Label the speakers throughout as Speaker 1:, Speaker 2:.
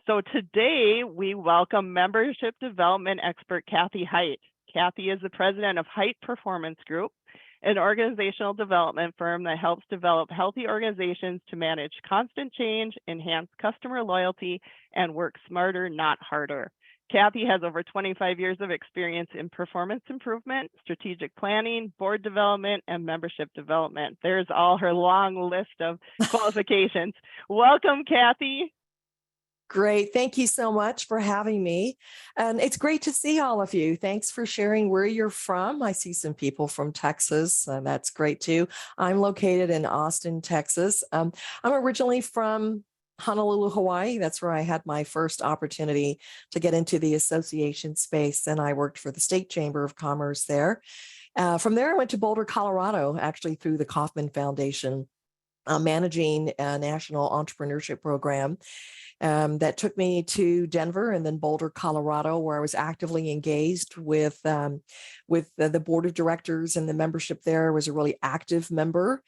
Speaker 1: So today we welcome membership development expert Cathi Hight. Cathi is the president of Hight Performance Group, an organizational development firm that helps develop healthy organizations to manage constant change, enhance customer loyalty, and work smarter, not harder. Cathi has over 25 years of experience in performance improvement, strategic planning, board development, and membership development. There's all her long list of qualifications. Welcome, Cathi.
Speaker 2: Great. Thank you so much for having me. And it's great to see all of you. Thanks for sharing where you're from. I see some people from Texas, and that's great too. I'm located in Austin, Texas. I'm originally from Honolulu, Hawaii. That's where I had my first opportunity to get into the association space, and I worked for the State Chamber of Commerce there. From there, I went to Boulder, Colorado, actually through the Kauffman Foundation, managing a national entrepreneurship program. That took me to Denver and then Boulder, Colorado, where I was actively engaged with the board of directors, and the membership there was a really active member.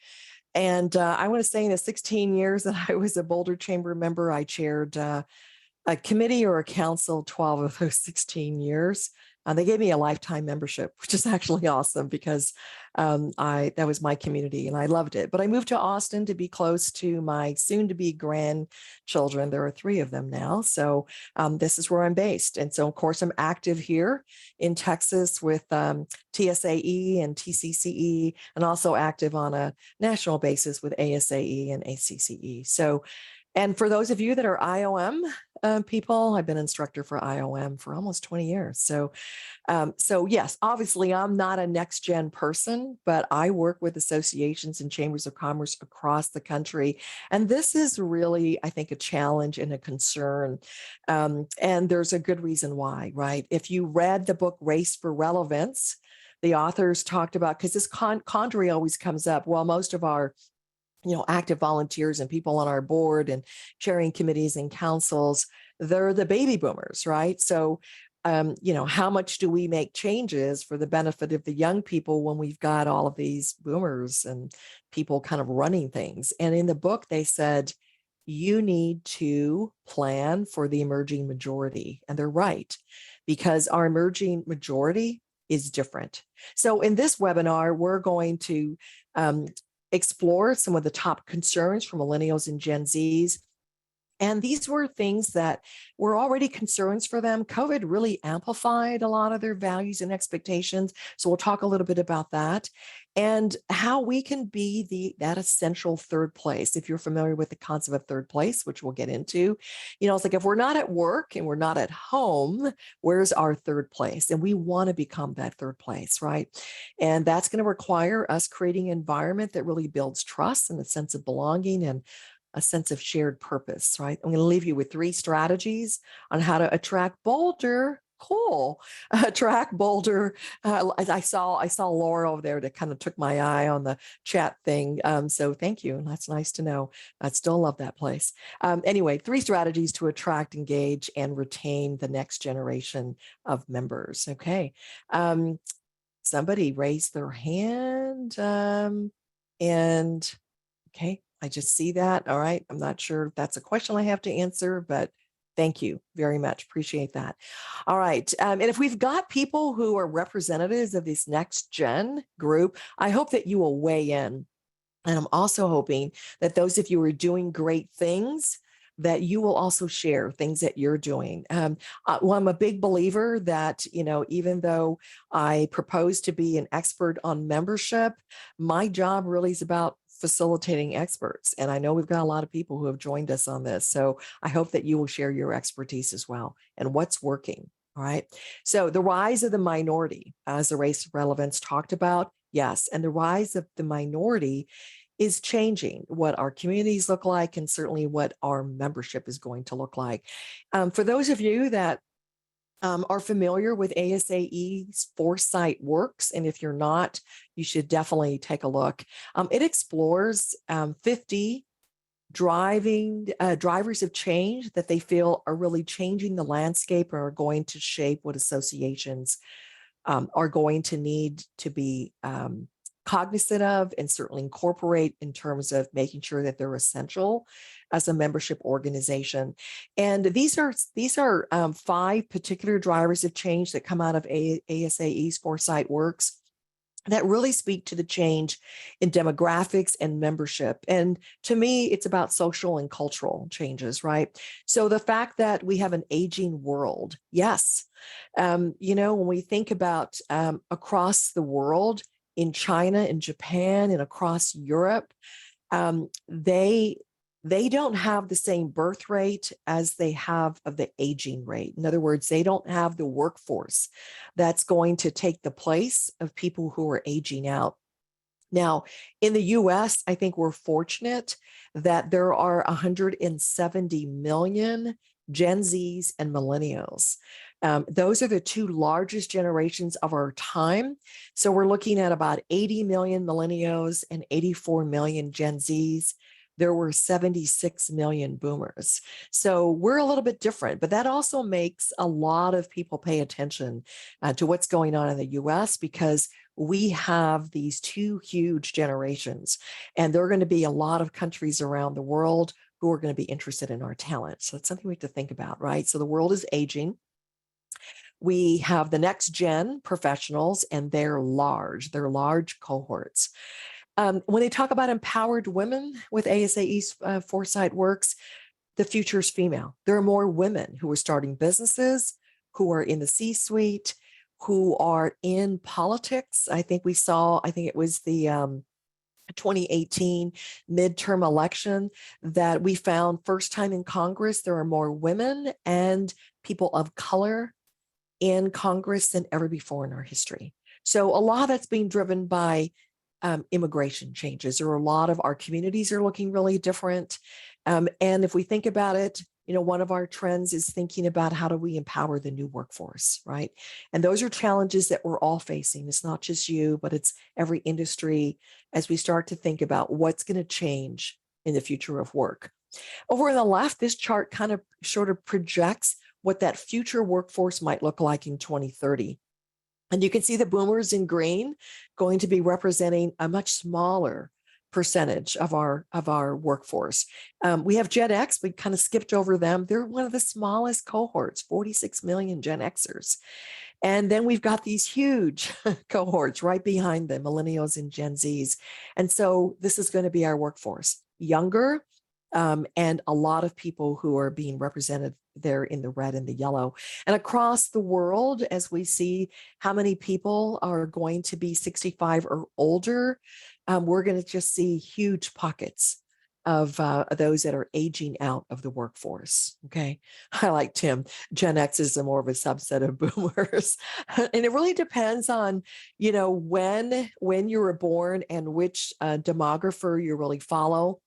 Speaker 2: And I want to say in the 16 years that I was a Boulder Chamber member, I chaired a committee or a council 12 of those 16 years. They gave me a lifetime membership, which is actually awesome because that was my community and I loved it. But I moved to Austin to be close to my soon-to-be grandchildren. There are 3 of them now. So this is where I'm based. And so, of course, I'm active here in Texas with TSAE and TCCE, and also active on a national basis with ASAE and ACCE. So, and for those of you that are IOM people, I've been instructor for IOM for almost 20 years. So yes, obviously I'm not a next gen person, but I work with associations and chambers of commerce across the country. And this is really, I think, a challenge and a concern. And there's a good reason why, right? If you read the book Race for Relevance, the authors talked about, because this quandary always comes up, well, most of our active volunteers and people on our board and chairing committees and councils, they're the baby boomers, right? So, how much do we make changes for the benefit of the young people when we've got all of these boomers and people kind of running things? And in the book, they said, you need to plan for the emerging majority. And they're right, because our emerging majority is different. So in this webinar, we're going to explore some of the top concerns for Millennials and Gen Zs. And these were things that were already concerns for them. COVID really amplified a lot of their values and expectations. So we'll talk a little bit about that and how we can be that essential third place. If you're familiar with the concept of third place, which we'll get into, it's like if we're not at work and we're not at home, where's our third place? And we want to become that third place, right? And that's going to require us creating an environment that really builds trust and a sense of belonging and a sense of shared purpose, right? I'm going to leave you with 3 strategies on how to attract bolder. Cool. Attract bolder. I saw Laura over there that kind of took my eye on the chat thing. So thank you. That's nice to know. I still love that place. Anyway, 3 strategies to attract, engage, and retain the next generation of members. Okay. Somebody raised their hand. And okay. I just see that. All right. I'm not sure if that's a question I have to answer, but thank you very much. Appreciate that. All right. And if we've got people who are representatives of this next gen group, I hope that you will weigh in. And I'm also hoping that those of you who are doing great things, that you will also share things that you're doing. Well, I'm a big believer that, even though I propose to be an expert on membership, my job really is about facilitating experts. And I know we've got a lot of people who have joined us on this. So I hope that you will share your expertise as well and what's working. All right. So the rise of the minority, as the Race Relevance talked about, yes. And the rise of the minority is changing what our communities look like and certainly what our membership is going to look like. For those of you that are familiar with ASAE's Foresight Works, and if you're not, you should definitely take a look. It explores 50 drivers of change that they feel are really changing the landscape or are going to shape what associations are going to need to be cognizant of and certainly incorporate in terms of making sure that they're essential as a membership organization. And these are 5 particular drivers of change that come out of ASAE's Foresight Works that really speak to the change in demographics and membership. And to me, it's about social and cultural changes, right? So the fact that we have an aging world, yes. When we think about across the world, in China, in Japan, and across Europe, they don't have the same birth rate as they have of the aging rate. In other words, they don't have the workforce that's going to take the place of people who are aging out. Now, in the US, I think we're fortunate that there are 170 million Gen Zs and Millennials. Those are the 2 largest generations of our time. So we're looking at about 80 million Millennials and 84 million Gen Zs. There were 76 million boomers. So we're a little bit different, but that also makes a lot of people pay attention to what's going on in the US, because we have these 2 huge generations, and there are going to be a lot of countries around the world who are going to be interested in our talent. So it's something we have to think about, right? So the world is aging. We have the next gen professionals, and they're large cohorts. When they talk about empowered women with ASAE's Foresight Works, the future is female. There are more women who are starting businesses, who are in the C-suite, who are in politics. I think it was the 2018 midterm election that we found first time in Congress, there are more women and people of color in Congress than ever before in our history. So a lot of that's being driven by immigration changes, or a lot of our communities are looking really different. And if we think about it, one of our trends is thinking about how do we empower the new workforce, right? And those are challenges that we're all facing. It's not just you, but it's every industry as we start to think about what's going to change in the future of work. Over on the left, this chart kind of sort of projects what that future workforce might look like in 2030. And you can see the boomers in green going to be representing a much smaller percentage of our workforce. We have Gen X. We kind of skipped over them. They're one of the smallest cohorts, 46 million Gen Xers. And then we've got these huge cohorts right behind them, Millennials and Gen Zs. And so this is going to be our workforce, younger, and a lot of people who are being represented there in the red and the yellow. And across the world, as we see how many people are going to be 65 or older, we're going to just see huge pockets of those that are aging out of the workforce. Okay. I like Tim. Gen X is more of a subset of boomers. And it really depends on, when you were born and which demographer you really follow.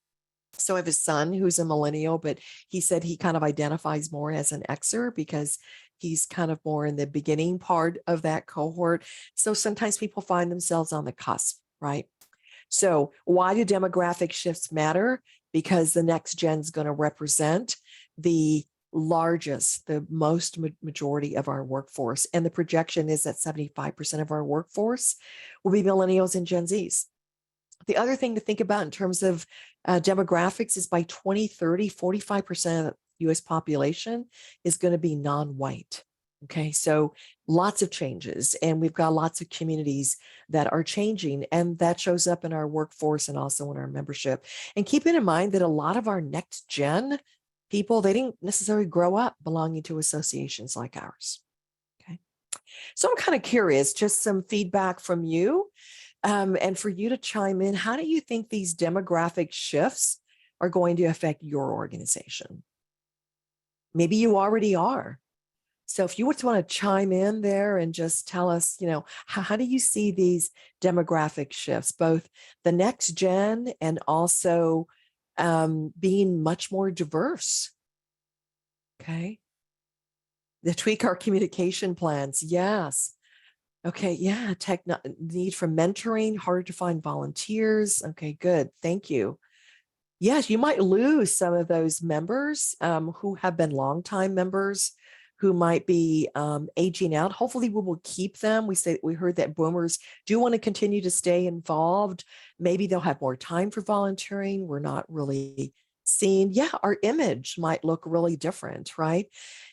Speaker 2: So I have a son who's a millennial, but he said he kind of identifies more as an Xer because he's kind of more in the beginning part of that cohort. So sometimes people find themselves on the cusp, right? So why do demographic shifts matter? Because the next gen is going to represent the most majority of our workforce. And the projection is that 75% of our workforce will be millennials and Gen Zs. The other thing to think about in terms of demographics is by 2030, 45% of the US population is going to be non-white. Okay, so lots of changes, and we've got lots of communities that are changing, and that shows up in our workforce and also in our membership. And keeping in mind that a lot of our next gen people, they didn't necessarily grow up belonging to associations like ours. Okay, so I'm kind of curious, just some feedback from you. And for you to chime in, how do you think these demographic shifts are going to affect your organization? Maybe you already are. So if you would want to chime in there and just tell us, how do you see these demographic shifts, both the next gen and also being much more diverse? Okay. To tweak our communication plans. Yes. Okay, yeah, need for mentoring, harder to find volunteers. Okay, good, thank you. Yes, you might lose some of those members who have been longtime members who might be aging out. Hopefully we will keep them. We heard that boomers do want to continue to stay involved. Maybe they'll have more time for volunteering. We're not really seeing, our image might look really different, right?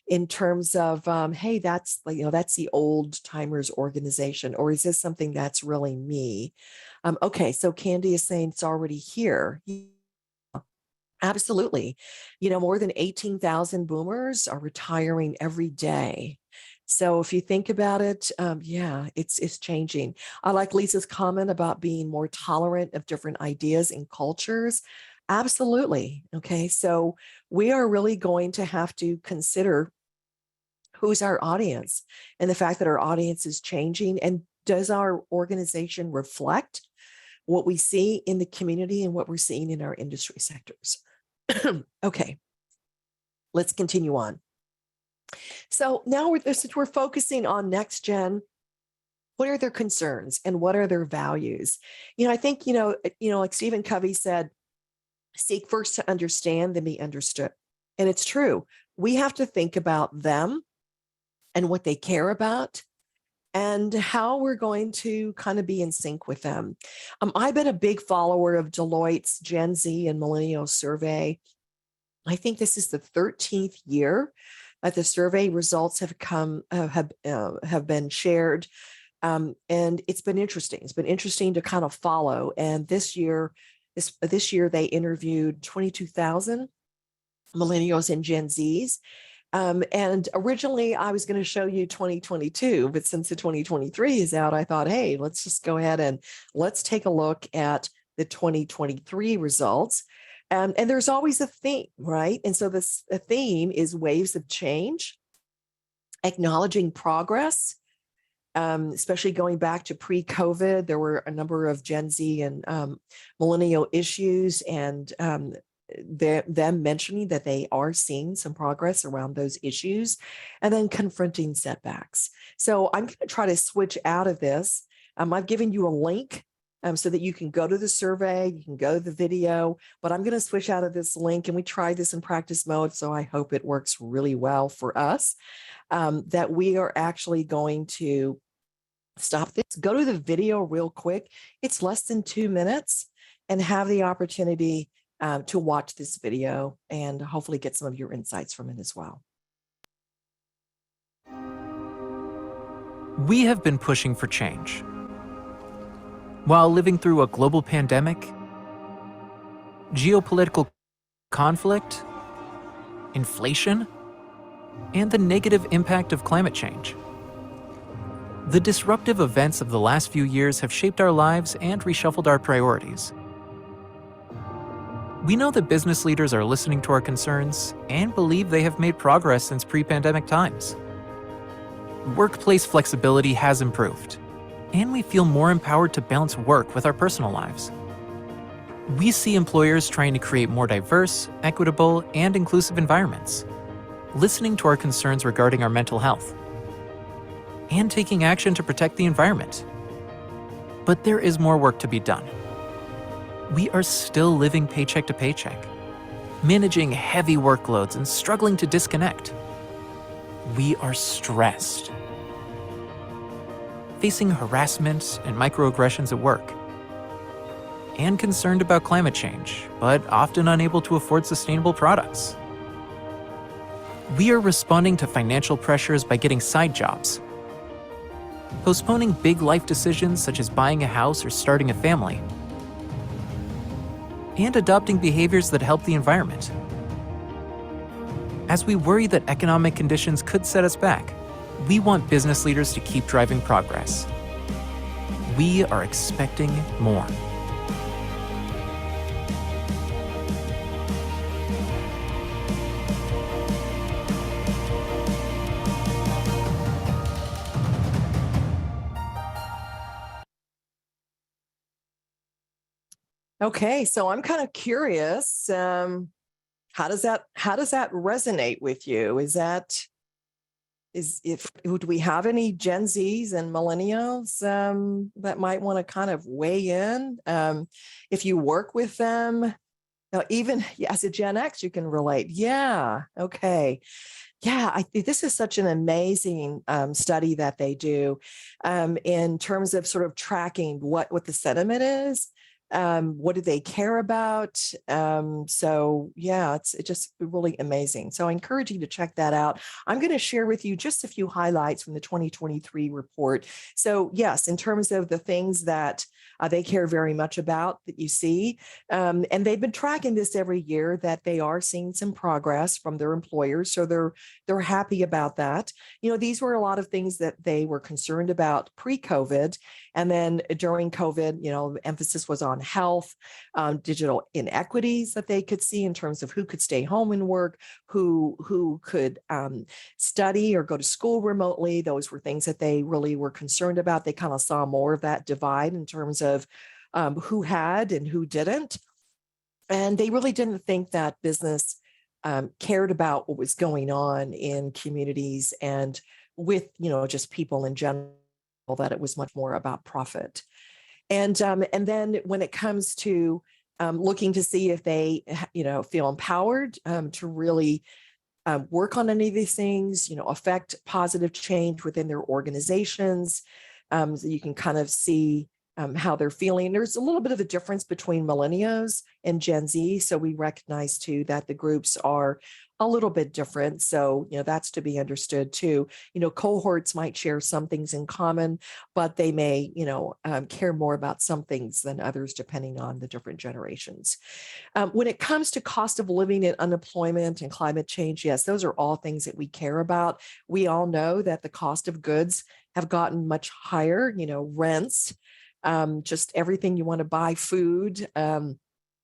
Speaker 2: In terms of, hey, that's that's the old timers organization, or is this something that's really me? Okay, so Candy is saying it's already here. Absolutely. More than 18,000 boomers are retiring every day. So if you think about it, it's changing. I like Lisa's comment about being more tolerant of different ideas and cultures. Absolutely. Okay. So we are really going to have to consider who's our audience and the fact that our audience is changing. And does our organization reflect what we see in the community and what we're seeing in our industry sectors? Okay, let's continue on. So now since we're focusing on next gen, what are their concerns and what are their values? I think, like Stephen Covey said, seek first to understand, then be understood. And it's true. We have to think about them and what they care about and how we're going to kind of be in sync with them. I've been a big follower of Deloitte's Gen Z and Millennial survey. I think this is the 13th year that the survey results have been shared, and it's been interesting. It's been interesting to kind of follow. And this year they interviewed 22,000 Millennials and Gen Zs. And originally I was going to show you 2022, but since the 2023 is out, I thought, hey, let's just go ahead and let's take a look at the 2023 results. And there's always a theme, right? And so the theme is waves of change, acknowledging progress, especially going back to pre-COVID. There were a number of Gen Z and millennial issues, and them mentioning that they are seeing some progress around those issues, and then confronting setbacks. So I'm going to try to switch out of this. I've given you a link so that you can go to the survey, you can go to the video, but I'm going to switch out of this link, and we tried this in practice mode, so I hope it works really well for us, that we are actually going to stop this, go to the video real quick. It's less than 2 minutes, and have the opportunity to watch this video and hopefully get some of your insights from it as well.
Speaker 3: We have been pushing for change. While living through a global pandemic, geopolitical conflict, inflation, and the negative impact of climate change. The disruptive events of the last few years have shaped our lives and reshuffled our priorities. We know that business leaders are listening to our concerns and believe they have made progress since pre-pandemic times. Workplace flexibility has improved, and we feel more empowered to balance work with our personal lives. We see employers trying to create more diverse, equitable, and inclusive environments, listening to our concerns regarding our mental health, and taking action to protect the environment. But there is more work to be done. We are still living paycheck to paycheck, managing heavy workloads and struggling to disconnect. We are stressed, facing harassment and microaggressions at work, and concerned about climate change, but often unable to afford sustainable products. We are responding to financial pressures by getting side jobs, postponing big life decisions such as buying a house or starting a family, and adopting behaviors that help the environment. As we worry that economic conditions could set us back, we want business leaders to keep driving progress. We are expecting more.
Speaker 2: Okay, so I'm kind of curious. How does that resonate with you? Do we have any Gen Zs and millennials that might want to kind of weigh in? If you work with them, now even as a Gen X, you can relate. Yeah, okay. Yeah, I think this is such an amazing study that they do in terms of sort of tracking what the sentiment is. What do they care about? So yeah, it's just really amazing. So I encourage you to check that out. I'm going to share with you just a few highlights from the 2023 report. So yes, in terms of the things that they care very much about that you see, and they've been tracking this every year, that they are seeing some progress from their employers. So they're happy about that. These were a lot of things that they were concerned about pre-COVID. And then during COVID, emphasis was on health, digital inequities that they could see in terms of who could stay home and work, who could study or go to school remotely. Those were things that they really were concerned about. They kind of saw more of that divide in terms of who had and who didn't. And they really didn't think that business cared about what was going on in communities and with, just people in general, that it was much more about profit. And then when it comes to looking to see if they, feel empowered to really work on any of these things, affect positive change within their organizations, so you can kind of see how they're feeling. There's a little bit of a difference between millennials and Gen Z. So we recognize too that the groups are a little bit different. So, that's to be understood too. Cohorts might share some things in common, but they may, care more about some things than others, depending on the different generations. When it comes to cost of living and unemployment and climate change, yes, those are all things that we care about. We all know that the cost of goods have gotten much higher, rents, just everything you want to buy, food.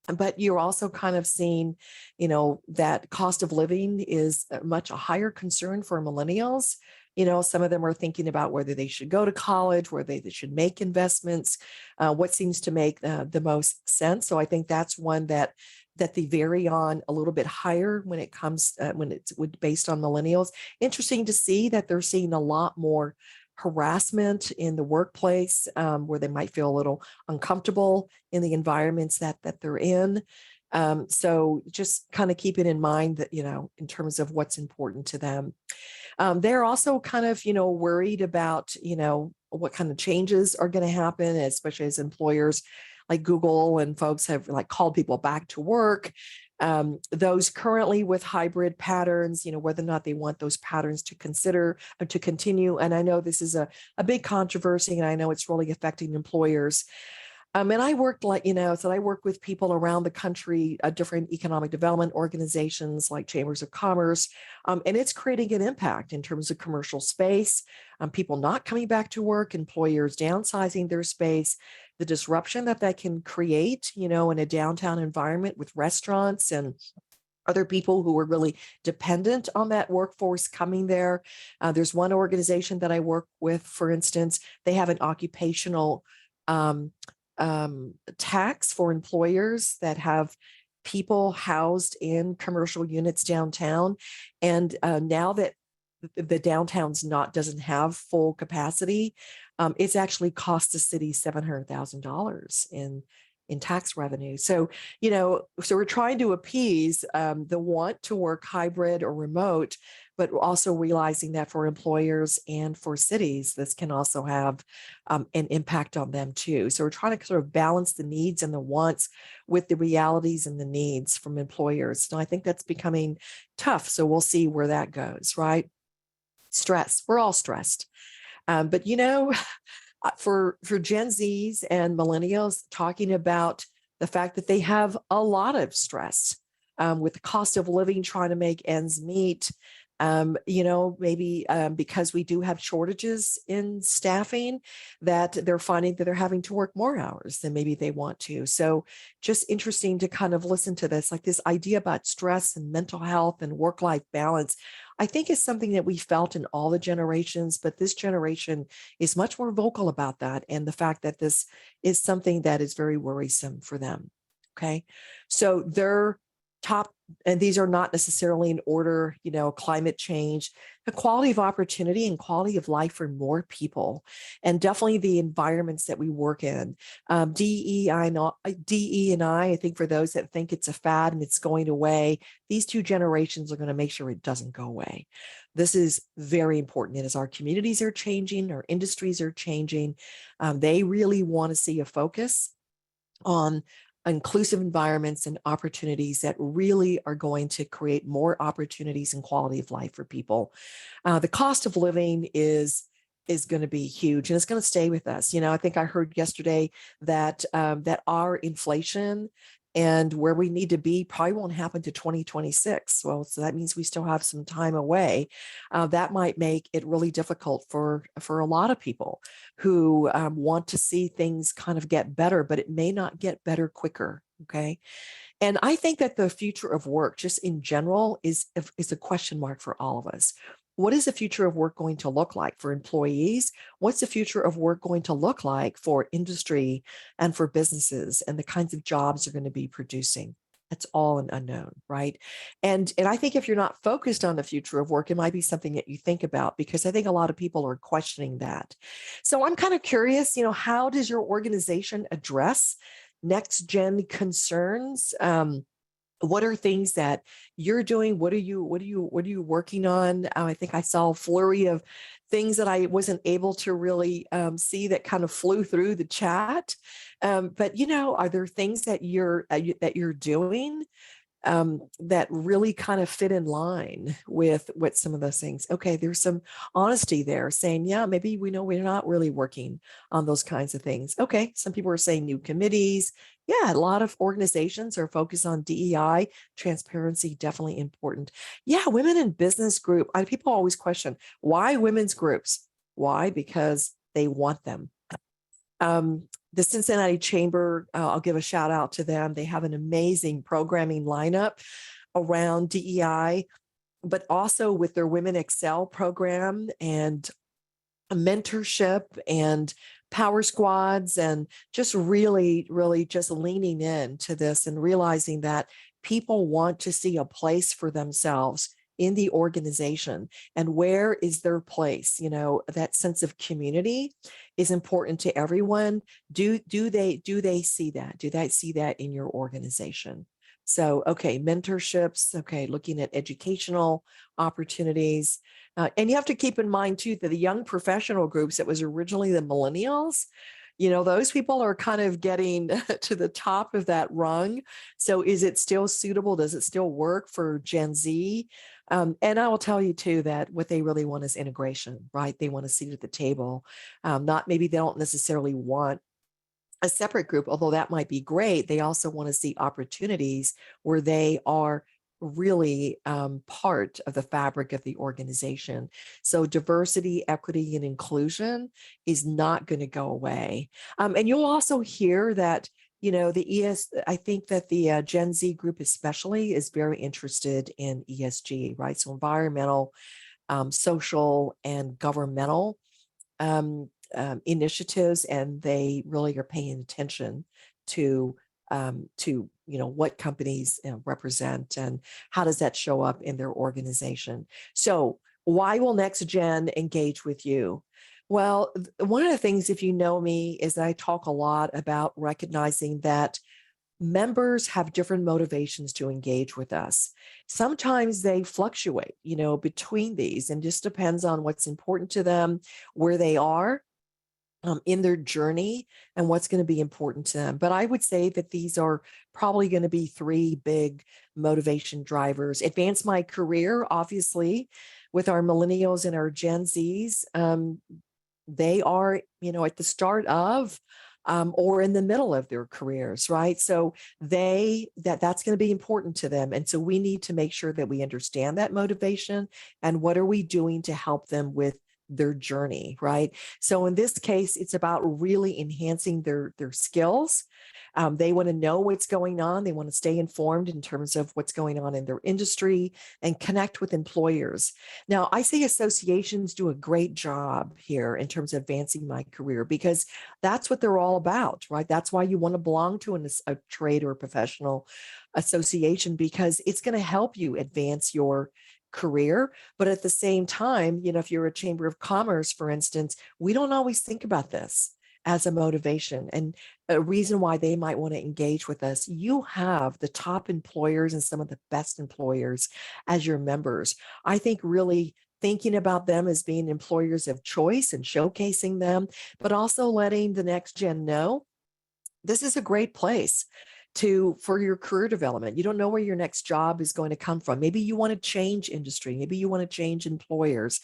Speaker 2: But you're also kind of seeing, that cost of living is much a higher concern for millennials. Some of them are thinking about whether they should go to college, whether they should make investments, what seems to make the most sense. So I think that's one that they vary on a little bit higher when it comes, when it's based on millennials. Interesting to see that they're seeing a lot more harassment in the workplace, where they might feel a little uncomfortable in the environments that they're in. So just kind of keep it in mind that, in terms of what's important to them. They're also kind of, worried about, what kind of changes are going to happen, especially as employers like Google and folks have like called people back to work. Those currently with hybrid patterns, whether or not they want those patterns to consider or to continue. And I know this is a big controversy, and I know it's really affecting employers. And I worked so I work with people around the country, different economic development organizations like chambers of commerce, and it's creating an impact in terms of commercial space, people not coming back to work, employers downsizing their space, the disruption that can create, in a downtown environment with restaurants and other people who are really dependent on that workforce coming there. There's one organization that I work with, for instance, they have an occupational tax for employers that have people housed in commercial units downtown. And now that the downtown's doesn't have full capacity, it's actually cost the city $700,000 in tax revenue. So, so we're trying to appease the want to work hybrid or remote, but also realizing that for employers and for cities, this can also have an impact on them too. So we're trying to sort of balance the needs and the wants with the realities and the needs from employers. And I think that's becoming tough. So we'll see where that goes, right? Stress. We're all stressed. But, for Gen Zs and millennials, talking about the fact that they have a lot of stress with the cost of living, trying to make ends meet, maybe because we do have shortages in staffing, that they're finding that they're having to work more hours than maybe they want to. So just interesting to kind of listen to this, like this idea about stress and mental health and work-life balance, I think is something that we felt in all the generations, but this generation is much more vocal about that. And the fact that this is something that is very worrisome for them. Okay. So they're top, and these are not necessarily in order, climate change, the quality of opportunity and quality of life for more people, and definitely the environments that we work in. DE and I think for those that think it's a fad and it's going away, these two generations are going to make sure it doesn't go away. This is very important. And as our communities are changing, our industries are changing, they really want to see a focus on inclusive environments and opportunities that really are going to create more opportunities and quality of life for people. The cost of living is going to be huge, and it's going to stay with us. I think I heard yesterday that that our inflation and where we need to be probably won't happen to 2026. Well, so that means we still have some time away. That might make it really difficult for a lot of people who want to see things kind of get better, but it may not get better quicker. Okay. And I think that the future of work, just in general, is a question mark for all of us. What is the future of work going to look like for employees? What's the future of work going to look like for industry and for businesses, and the kinds of jobs they're going to be producing? That's all an unknown, right? And I think if you're not focused on the future of work, it might be something that you think about, because I think a lot of people are questioning that. So I'm kind of curious, how does your organization address next gen concerns? What are things that you're doing? What are you working on? I think I saw a flurry of things that I wasn't able to really see that kind of flew through the chat. But are there things that you're doing that really kind of fit in line with what some of those things? Okay, there's some honesty there, saying, yeah, maybe we know we're not really working on those kinds of things. Okay, some people are saying new committees. Yeah, a lot of organizations are focused on DEI, transparency, definitely important. Yeah, women in business group. People always question, why women's groups? Why? Because they want them. The Cincinnati Chamber, I'll give a shout out to them. They have an amazing programming lineup around DEI, but also with their Women Excel program and a mentorship and power squads, and just really, really just leaning into this and realizing that people want to see a place for themselves in the organization, and where is their place. That sense of community is important to everyone. Do they see that? Do they see that in your organization? So, okay, mentorships, okay, looking at educational opportunities. And you have to keep in mind too, that the young professional groups, that was originally the millennials, those people are kind of getting to the top of that rung. So is it still suitable? Does it still work for Gen Z? And I will tell you too, that what they really want is integration, right? They want a seat at the table. Not maybe they don't necessarily want a separate group, although that might be great. They also want to see opportunities where they are really part of the fabric of the organization. So diversity, equity, and inclusion is not going to go away. And you'll also hear that, I think that the Gen Z group especially is very interested in ESG, right? So environmental, social, and governmental initiatives, and they really are paying attention to what companies represent, and how does that show up in their organization. So why will NextGen engage with you? Well, one of the things, if you know me, is that I talk a lot about recognizing that members have different motivations to engage with us. Sometimes they fluctuate, between these, and just depends on what's important to them, where they are in their journey, and what's going to be important to them. But I would say that these are probably going to be three big motivation drivers. Advance my career, obviously, with our millennials and our Gen Zs. They are, at the start of or in the middle of their careers, right? So that's going to be important to them. And so we need to make sure that we understand that motivation, and what are we doing to help them with their journey, right? So in this case, it's about really enhancing their skills. They want to know what's going on. They want to stay informed in terms of what's going on in their industry, and connect with employers. Now, I say associations do a great job here in terms of advancing my career, because that's what they're all about, right? That's why you want to belong to a trade or a professional association because it's going to help you advance your career. But at the same time, if you're a chamber of commerce, for instance, we don't always think about this as a motivation and a reason why they might want to engage with us. You have the top employers and some of the best employers as your members. I think really thinking about them as being employers of choice and showcasing them, but also letting the next gen know this is a great place for your career development. You don't know where your next job is going to come from. Maybe you want to change industry. Maybe you want to change employers.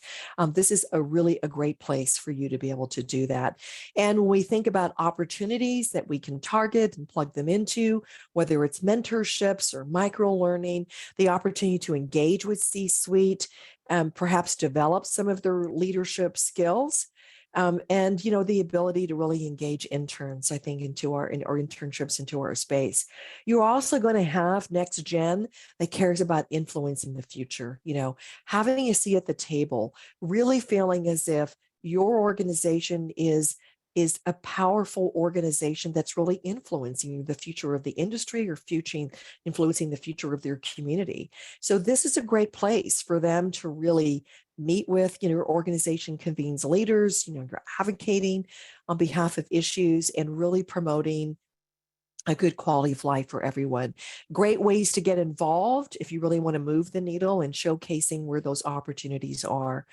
Speaker 2: This is a great place for you to be able to do that. And when we think about opportunities that we can target and plug them into, whether it's mentorships or micro learning, the opportunity to engage with C-suite, perhaps develop some of their leadership skills. And the ability to really engage interns, I think, or internships into our space. You're also going to have next gen that cares about influencing the future. Having a seat at the table, really feeling as if your organization is a powerful organization that's really influencing the future of the industry or influencing the future of their community. So this is a great place for them to really meet with. Your organization convenes leaders, you're advocating on behalf of issues and really promoting a good quality of life for everyone. Great ways to get involved if you really want to move the needle and showcasing where those opportunities are.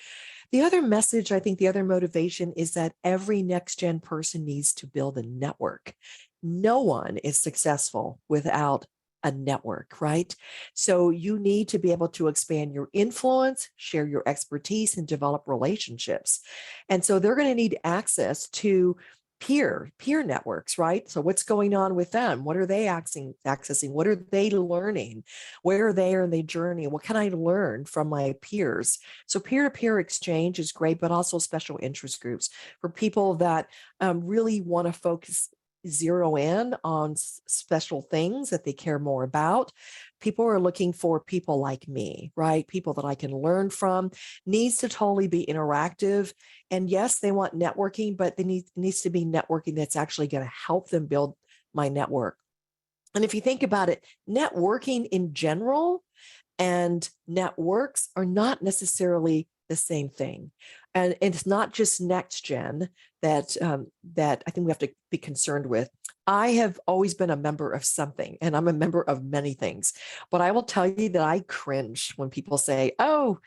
Speaker 2: The other message, I think the other motivation is that every next gen person needs to build a network. No one is successful without a network, right? So you need to be able to expand your influence, share your expertise, and develop relationships. And so they're going to need access to peer networks, right? So what's going on with them? What are they accessing? What are they learning? Where are they in their journey? What can I learn from my peers? So peer-to-peer exchange is great, but also special interest groups for people that really want to zero in on special things that they care more about. People are looking for people like me, right? People that I can learn from. Needs to totally be interactive. And yes, they want networking, but needs to be networking that's actually going to help them build my network. And if you think about it, networking in general and networks are not necessarily the same thing. And it's not just next gen that I think we have to be concerned with. I have always been a member of something, and I'm a member of many things. But I will tell you that I cringe when people say, "Oh,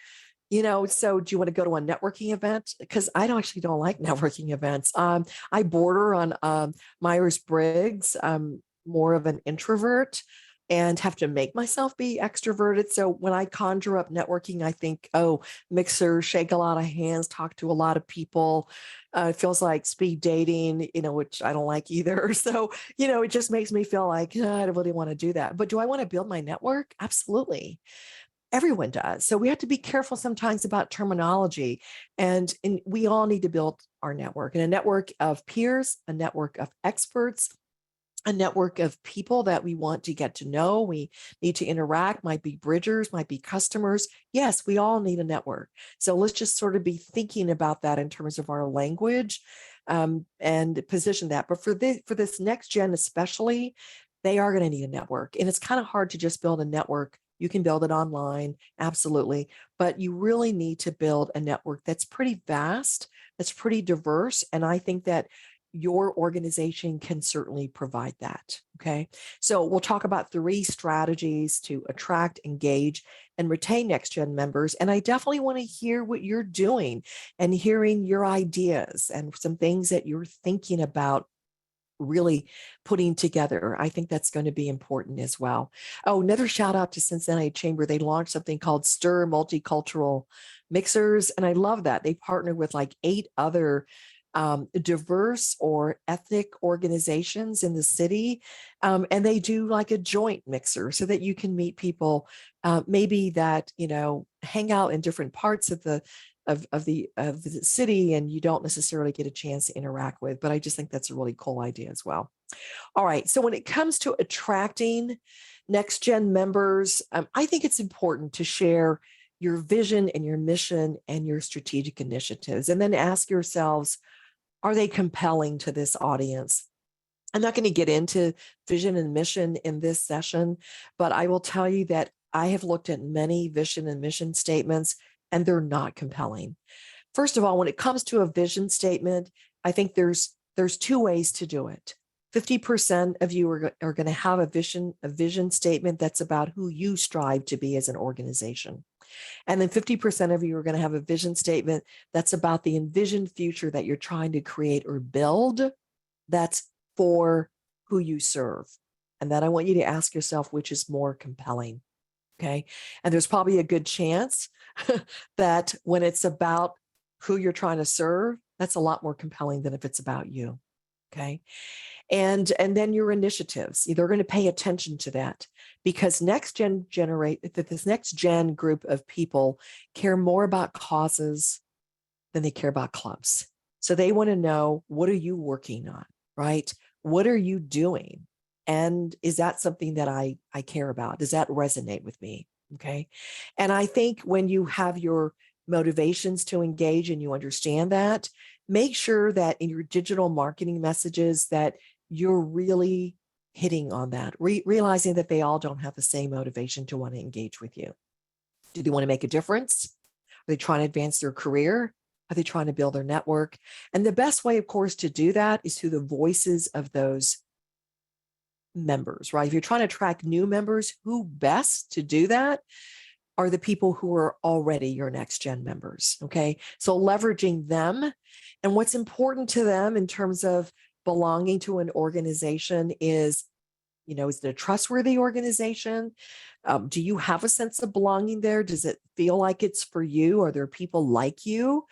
Speaker 2: so do you want to go to a networking event?" Because I actually don't like networking events. I border on Myers-Briggs. I'm more of an introvert and have to make myself be extroverted. So when I conjure up networking, I think, oh, mixer, shake a lot of hands, talk to a lot of people. It feels like speed dating, which I don't like either. So, it just makes me feel like, I don't really want to do that. But do I want to build my network? Absolutely. Everyone does. So we have to be careful sometimes about terminology. And we all need to build our network, and a network of peers, a network of experts, a network of people that we want to get to know. We need to interact, might be bridgers, might be customers. Yes, we all need a network. So let's just sort of be thinking about that in terms of our language and position that. But for this next gen especially, they are going to need a network. And it's kind of hard to just build a network. You can build it online, absolutely. But you really need to build a network that's pretty vast, that's pretty diverse. And I think that your organization can certainly provide that. Okay. So we'll talk about 3 strategies to attract, engage, and retain next gen members. And I definitely want to hear what you're doing and hearing your ideas and some things that you're thinking about really putting together. I think that's going to be important as well. Oh, another shout out to Cincinnati Chamber. They launched something called Stir Multicultural Mixers. And I love that. They partnered with like 8 other diverse or ethnic organizations in the city. And they do like a joint mixer so that you can meet people maybe that, hang out in different parts of the city and you don't necessarily get a chance to interact with. But I just think that's a really cool idea as well. All right. So when it comes to attracting next gen members, I think it's important to share your vision and your mission and your strategic initiatives, and then ask yourselves, are they compelling to this audience? I'm not going to get into vision and mission in this session, but I will tell you that I have looked at many vision and mission statements, and they're not compelling. First of all, when it comes to a vision statement, I think there's two ways to do it. 50% of you are going to have a vision statement that's about who you strive to be as an organization. And then 50% of you are going to have a vision statement that's about the envisioned future that you're trying to create or build that's for who you serve. And then I want you to ask yourself, which is more compelling? Okay. And there's probably a good chance that when it's about who you're trying to serve, that's a lot more compelling than if it's about you. Okay. And then your initiatives, they're going to pay attention to that, because this next gen group of people care more about causes than they care about clubs. So they want to know, what are you working on, right? What are you doing? And is that something that I care about? Does that resonate with me? Okay. And I think when you have your motivations to engage and you understand that, make sure that in your digital marketing messages that you're really hitting on that, realizing that they all don't have the same motivation to want to engage with you. Do they want to make a difference? Are they trying to advance their career? Are they trying to build their network? And the best way, of course, to do that is through the voices of those members, right? If you're trying to attract new members, who best to do that are the people who are already your next gen members. Okay. So leveraging them and what's important to them in terms of belonging to an organization is, is it a trustworthy organization? Do you have a sense of belonging there? Does it feel like it's for you? Are there people like you?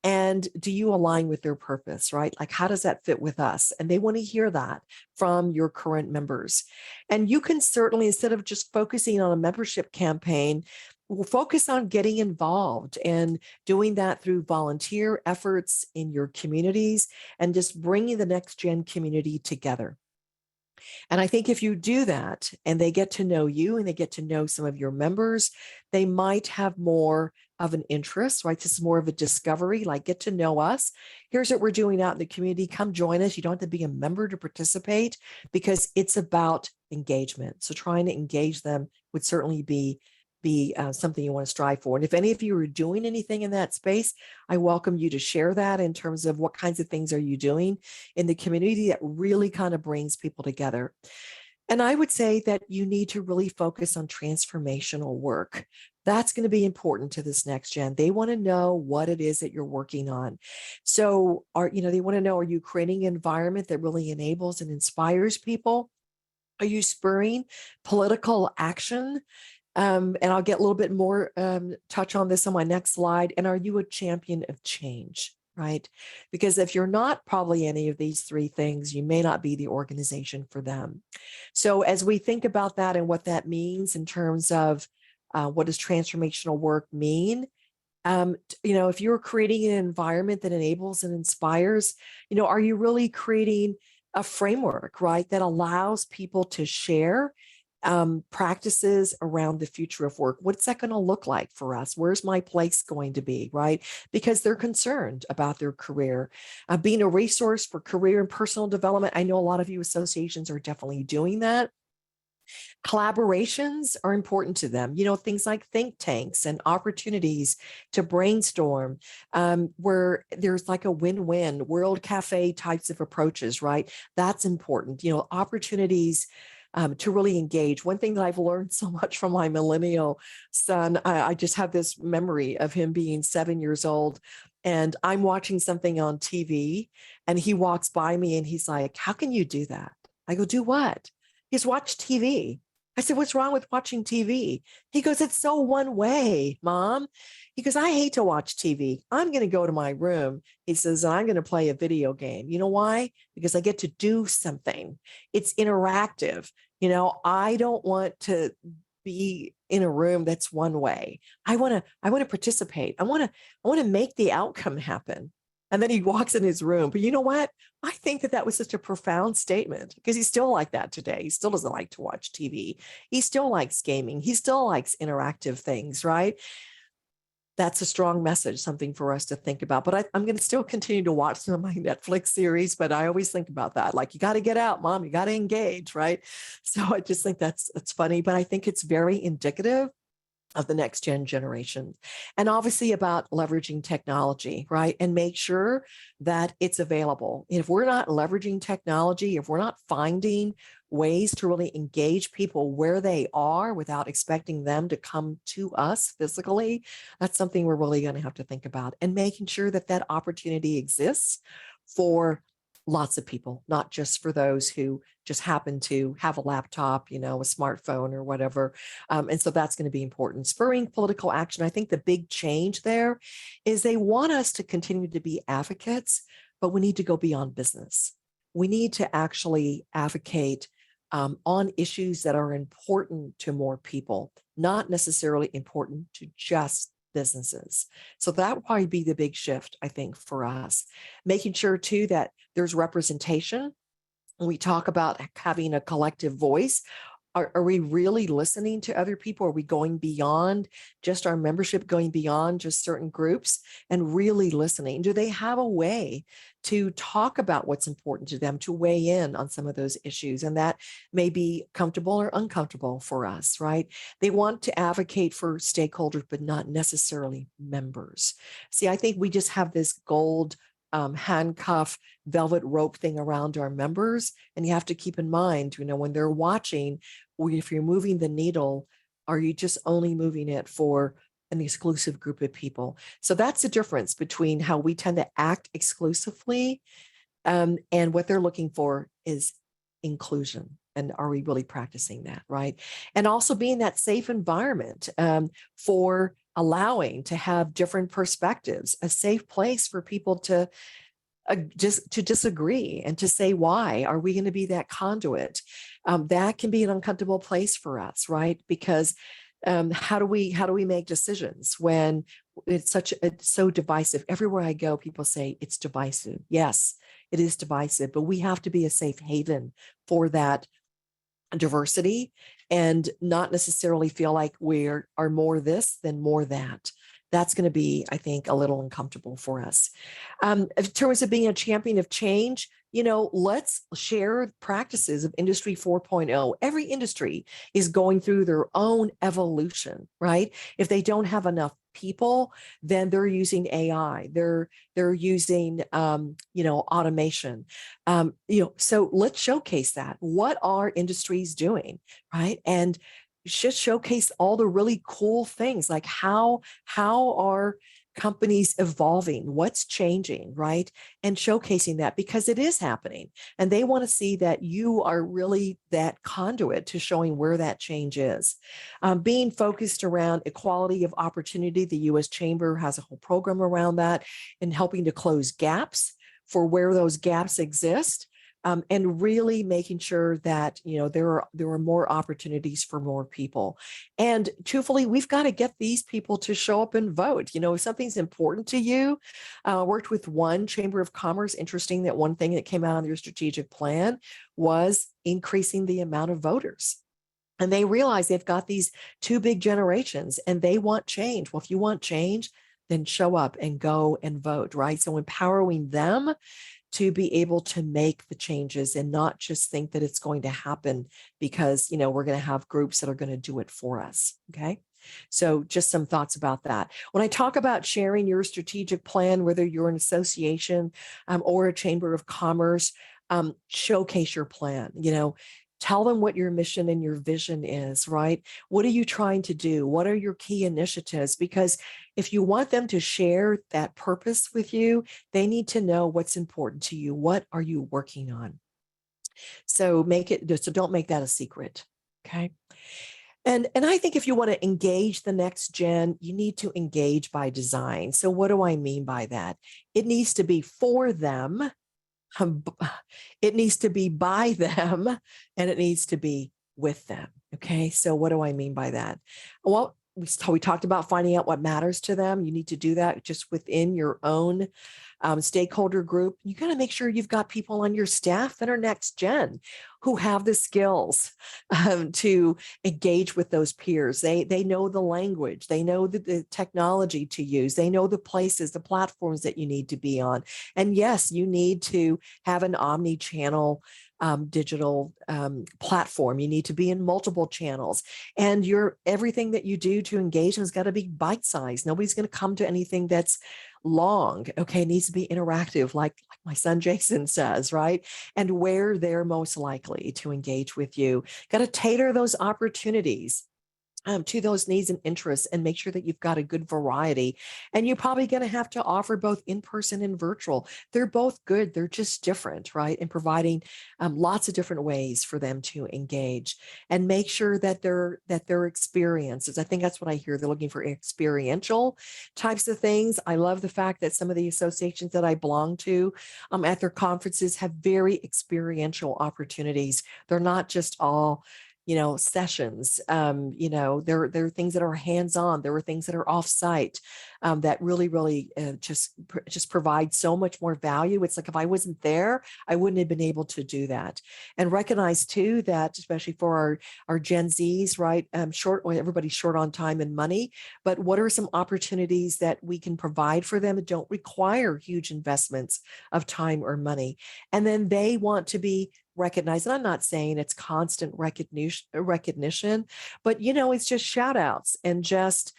Speaker 2: And do you align with their purpose, right? Like, how does that fit with us? And they want to hear that from your current members. And you can certainly, instead of just focusing on a membership campaign, we'll focus on getting involved and doing that through volunteer efforts in your communities and just bringing the next gen community together. And I think if you do that and they get to know you and they get to know some of your members, they might have more of an interest, right? This is more of a discovery, like, get to know us. Here's what we're doing out in the community. Come join us. You don't have to be a member to participate, because it's about engagement. So trying to engage them would certainly be something you want to strive for. And if any of you are doing anything in that space, I welcome you to share that in terms of what kinds of things are you doing in the community that really kind of brings people together. And I would say that you need to really focus on transformational work. That's going to be important to this next gen. They want to know what it is that you're working on. So they want to know, are you creating an environment that really enables and inspires people? Are you spurring political action? And I'll get a little bit more touch on this on my next slide. And are you a champion of change, right? Because if you're not probably any of these three things, you may not be the organization for them. So as we think about that and what that means in terms of what does transformational work mean? If you're creating an environment that enables and inspires, are you really creating a framework, right, that allows people to share practices around the future of work? What's that going to look like for us? Where's my place going to be, right? Because they're concerned about their career. Being a resource for career and personal development. I know a lot of you associations are definitely doing that. Collaborations are important to them. Things like think tanks and opportunities to brainstorm, where there's like a win-win, World Cafe types of approaches, right? That's important. Opportunities to really engage. One thing that I've learned so much from my millennial son, I just have this memory of him being 7 years old, and I'm watching something on TV, and he walks by me and he's like, "How can you do that?" I go, "Do what?" He's watch TV. I said, "What's wrong with watching TV?" He goes, "It's so one way, Mom." He goes, "I hate to watch TV. I'm going to go to my room." He says, "I'm going to play a video game." You know why? Because I get to do something. It's interactive. I don't want to be in a room that's one way. I want to participate. I want to make the outcome happen. And then he walks in his room. But you know what? I think that was such a profound statement, because he's still like that today. He still doesn't like to watch TV. He still likes gaming. He still likes interactive things, right? that's a strong message, something for us to think about. But I'm going to still continue to watch some of my Netflix series, but I always think about that. Like, you got to get out, mom, you got to engage, right? So I just think that's funny, but I think it's very indicative of the next gen generation. And obviously about leveraging technology, right? And make sure that it's available. If we're not leveraging technology, if we're not finding ways to really engage people where they are without expecting them to come to us physically, that's something we're really going to have to think about, and making sure that that opportunity exists for lots of people, not just for those who just happen to have a laptop, a smartphone or whatever. And so that's going to be important. Spurring political action. I think the big change there is they want us to continue to be advocates, but we need to go beyond business. We need to actually advocate on issues that are important to more people, not necessarily important to just businesses. So that would probably be the big shift, I think, for us. Making sure too that there's representation. When we talk about having a collective voice, are we really listening to other people? Are we going beyond just our membership, going beyond just certain groups, and really listening? Do they have a way to talk about what's important to them, to weigh in on some of those issues? And that may be comfortable or uncomfortable for us, right? They want to advocate for stakeholders, but not necessarily members. See, I think we just have this gold handcuff velvet rope thing around our members. And you have to keep in mind, when they're watching, if you're moving the needle, are you just only moving it for an exclusive group of people? So that's the difference between how we tend to act exclusively, and what they're looking for is inclusion. And are we really practicing that, right? And also being that safe environment for allowing to have different perspectives, a safe place for people to just to disagree and to say, why are we going to be that conduit? That can be an uncomfortable place for us, right? Because how do we make decisions when it's so divisive? Everywhere I go, people say it's divisive. Yes, it is divisive, but we have to be a safe haven for that diversity, and not necessarily feel like we are more this than more that. That's going to be, I think, a little uncomfortable for us. In terms of being a champion of change, let's share practices of Industry 4.0. Every industry is going through their own evolution, right? If they don't have enough people, then they're using AI. They're using, automation. So let's showcase that. What are industries doing, right? And just showcase all the really cool things, like how are companies evolving, what's changing, right? And showcasing that, because it is happening. And they want to see that you are really that conduit to showing where that change is. Being focused around equality of opportunity, the U.S. Chamber has a whole program around that, and helping to close gaps for where those gaps exist. And really making sure that there are more opportunities for more people. And truthfully, we've got to get these people to show up and vote. If something's important to you, worked with one Chamber of Commerce. Interesting that one thing that came out of their strategic plan was increasing the amount of voters. And they realize they've got these two big generations and they want change. Well, if you want change, then show up and go and vote, right? So empowering them to be able to make the changes and not just think that it's going to happen because, we're going to have groups that are going to do it for us. Okay. So just some thoughts about that. When I talk about sharing your strategic plan, whether you're an association or a chamber of commerce, showcase your plan. Tell them what your mission and your vision is, right? What are you trying to do? What are your key initiatives? Because if you want them to share that purpose with you, they need to know what's important to you. What are you working on? So don't make that a secret. Okay. And I think if you want to engage the next gen, you need to engage by design. So what do I mean by that? It needs to be for them. It needs to be by them, and it needs to be with them. Okay. So what do I mean by that? Well, we talked about finding out what matters to them. You need to do that just within your own stakeholder group. You got to make sure you've got people on your staff that are next gen who have the skills to engage with those peers. They know the language, they know the technology to use, they know the places, the platforms that you need to be on. And yes, you need to have an omni-channel digital platform. You need to be in multiple channels, and everything that you do to engage has got to be bite-sized. Nobody's going to come to anything that's long. Okay, it needs to be interactive, like my son Jason says, right? And where they're most likely to engage with you. Got to tailor those opportunities to those needs and interests, and make sure that you've got a good variety. And you're probably going to have to offer both in-person and virtual. They're both good. They're just different, right? And providing lots of different ways for them to engage, and make sure that their experiences. I think that's what I hear. They're looking for experiential types of things. I love the fact that some of the associations that I belong to at their conferences have very experiential opportunities. They're not just all sessions. There are things that are hands-on. There are things that are off-site that really just provide so much more value. It's like, if I wasn't there, I wouldn't have been able to do that. And recognize too that, especially for our Gen Zs, right? Everybody's short on time and money, but what are some opportunities that we can provide for them that don't require huge investments of time or money? And then they want to be recognized. And I'm not saying it's constant recognition, but it's just shout outs, and just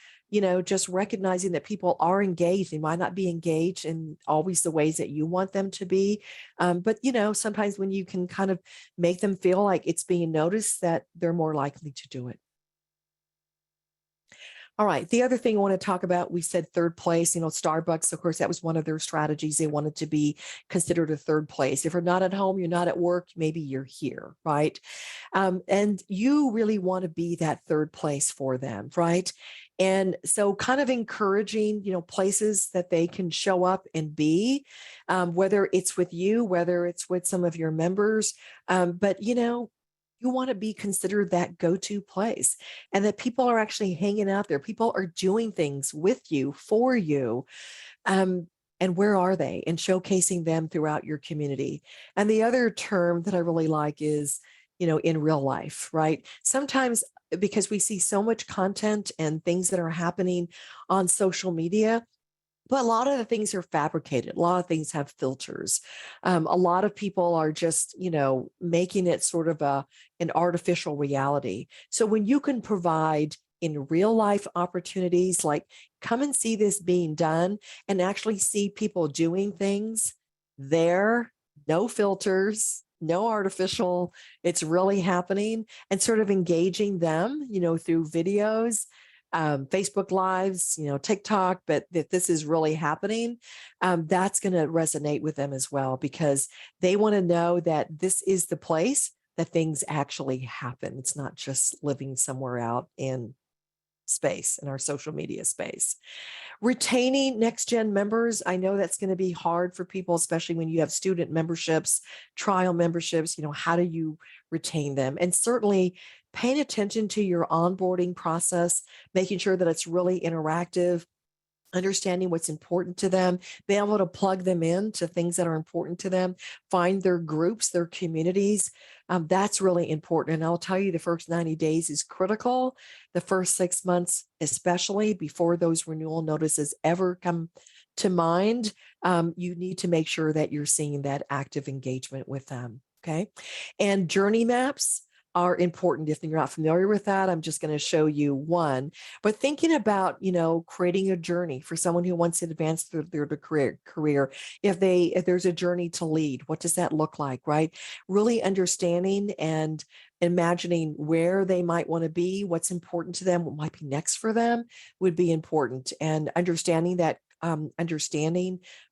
Speaker 2: recognizing that people are engaged. They might not be engaged in always the ways that you want them to be. But sometimes when you can kind of make them feel like it's being noticed, that they're more likely to do it. All right. The other thing I want to talk about, we said third place, Starbucks, of course, that was one of their strategies. They wanted to be considered a third place. If you're not at home, you're not at work, maybe you're here, right? And you really want to be that third place for them, right? And so kind of encouraging, places that they can show up and be, whether it's with you, whether it's with some of your members, but you want to be considered that go-to place, and that people are actually hanging out there. People are doing things with you, for you. And where are they? And showcasing them throughout your community. And the other term that I really like is, in real life, right? Sometimes, because we see so much content and things that are happening on social media, but a lot of the things are fabricated. A lot of things have filters. A lot of people are just, making it sort of an artificial reality. So when you can provide in real life opportunities, like come and see this being done, and actually see people doing things there, no filters, no artificial, it's really happening, and sort of engaging them, through videos, Facebook Lives, TikTok, but that this is really happening, that's going to resonate with them as well, because they want to know that this is the place that things actually happen. It's not just living somewhere out in space, in our social media space. Retaining next gen members, I know that's going to be hard for people, especially when you have student memberships, trial memberships. How do you retain them? And certainly paying attention to your onboarding process, making sure that it's really interactive, understanding what's important to them, being able to plug them in to things that are important to them, find their groups, their communities. That's really important. And I'll tell you, the first 90 days is critical. The first 6 months, especially before those renewal notices ever come to mind, you need to make sure that you're seeing that active engagement with them. Okay. And journey maps are important. If you're not familiar with that, I'm just going to show you one. But thinking about, creating a journey for someone who wants to advance through their career, if there's a journey to lead, what does that look like, right? Really understanding and imagining where they might want to be, what's important to them, what might be next for them would be important. And understanding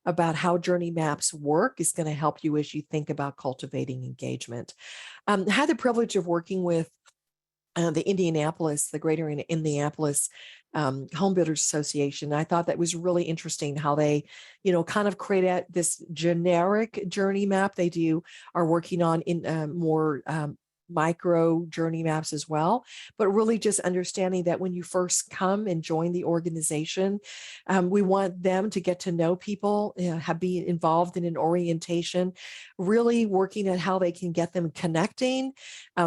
Speaker 2: about how journey maps work is going to help you as you think about cultivating engagement. Had the privilege of working with the Greater Indianapolis Home Builders Association. I thought that was really interesting how they, kind of create this generic journey map. They are working on in more micro journey maps as well, but really just understanding that when you first come and join the organization, we want them to get to know people, have been involved in an orientation, really working at how they can get them connecting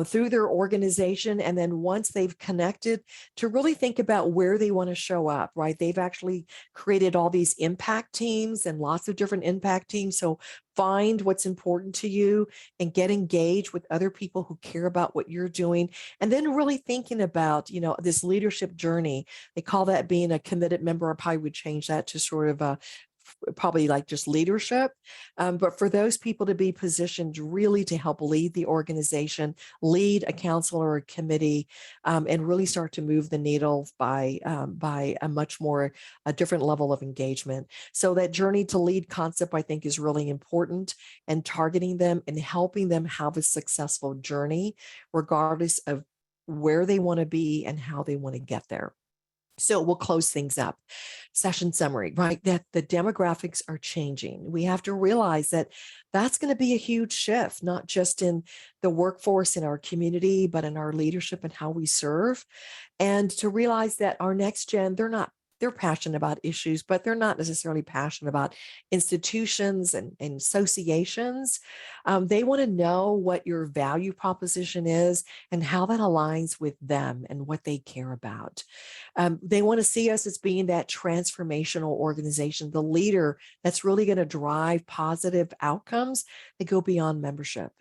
Speaker 2: through their organization. And then once they've connected, to really think about where they want to show up, right? They've actually created all these impact teams and lots of different impact teams. So find what's important to you and get engaged with other people who care about what you're doing. And then really thinking about, this leadership journey. They call that being a committed member. I probably would change that to sort of a probably like just leadership. But for those people to be positioned really to help lead the organization, lead a council or a committee, and really start to move the needle by a much more a different level of engagement. So that journey to lead concept, I think, is really important, and targeting them and helping them have a successful journey, regardless of where they want to be and how they want to get there. So we'll close things up. Session summary, right? That the demographics are changing. We have to realize that that's going to be a huge shift, not just in the workforce in our community, but in our leadership and how we serve. And to realize that our next gen, they're passionate about issues, but they're not necessarily passionate about institutions and associations. They want to know what your value proposition is and how that aligns with them and what they care about. They want to see us as being that transformational organization, the leader that's really going to drive positive outcomes that go beyond membership.